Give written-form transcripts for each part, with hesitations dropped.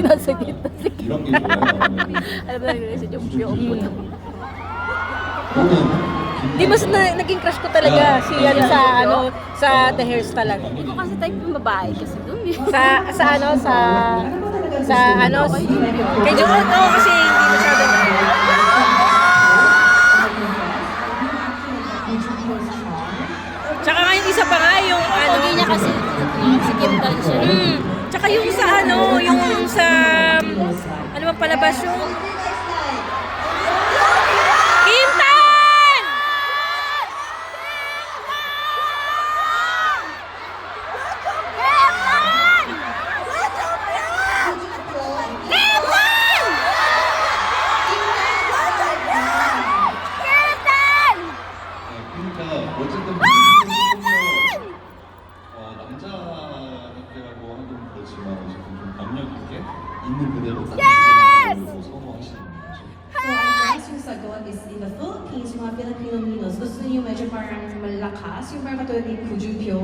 Nasa gitna. 이런 게 좋아요. Alam mo na si Jompiong mo na. 저는 Di mas naging crush ko talaga si ano sa The Hairs talaga. Hindi ko kasi type yung babae kasi doon eh. Kay Jompiong kasi hindi masyadong Tsaka ngayon isa pa nga yung Pogi niya kasi si Kim Kardashian. Tsaka yung sa ano bang palabas yung Kim Tan! 그러니까 어쨌든 남자니까라고 하긴 그렇지만 어쨌든 좀 박력 있게 있는 그대로 딱 선호하시는 거죠. So, ang price yung sagot is in the Philippines, yung mga Filipino Minos, gusto niyo medyo parang malakas, yung parang katulad ni Kujupyo.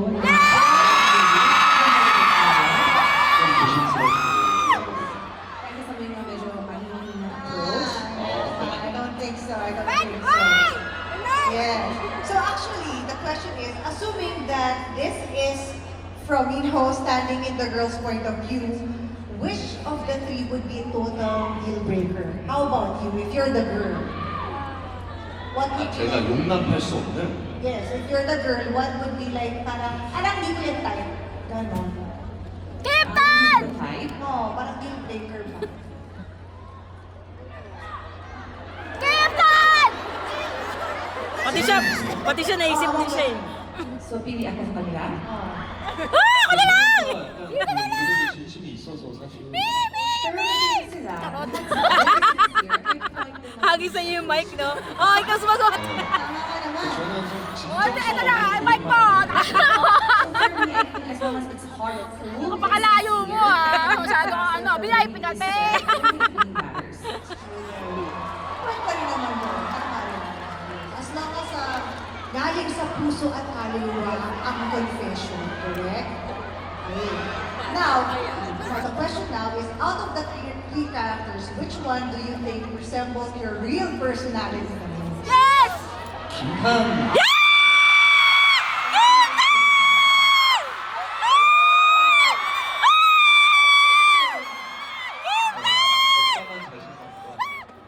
좀 조심스럽고 Kaya sabi nga medyo mahina approach. I don't think so. I don't think so. Yes. So actually, the question is, assuming that this is from Minho standing in the girl's point of view, which of the three would be a total deal breaker? How about you, if you're the girl? What would you 제가 like? 용납할 수 없는 Yes, if you're the girl, what would be like parang, anong di ko yung type? Ganon. Type. No, parang deal breaker ba? Pati siya naisip din siya eh. So, pili ako sa kanila. Ako na lang! 약간 그런 진심이 있어서 사실 Pero naging sila. Hagi sa iyo yung mic, no? Oh, ikaw sumagot! 저는 좀 진짜 Ito na, mic mo! So, for me, I think as long as it's heartful. Napakalayo mo ah. Masyado ano, VIP kasi. Matters. Pwede rin naman yun. Tama rin. As long as galing sa puso at kaluluwa ang confession, correct? Okay. Now, so the question now is, out of the three characters, which one do you think resembles your real personality the most? Yes! 김한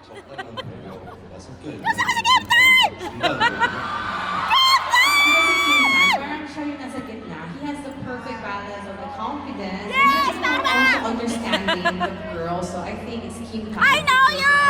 적당한 배려가 섞여 있는 Parang siya yung nasa gitna. He has the perfect balance of the confidence and also understanding the girl. So I think it's Kim Kardashian. I know you!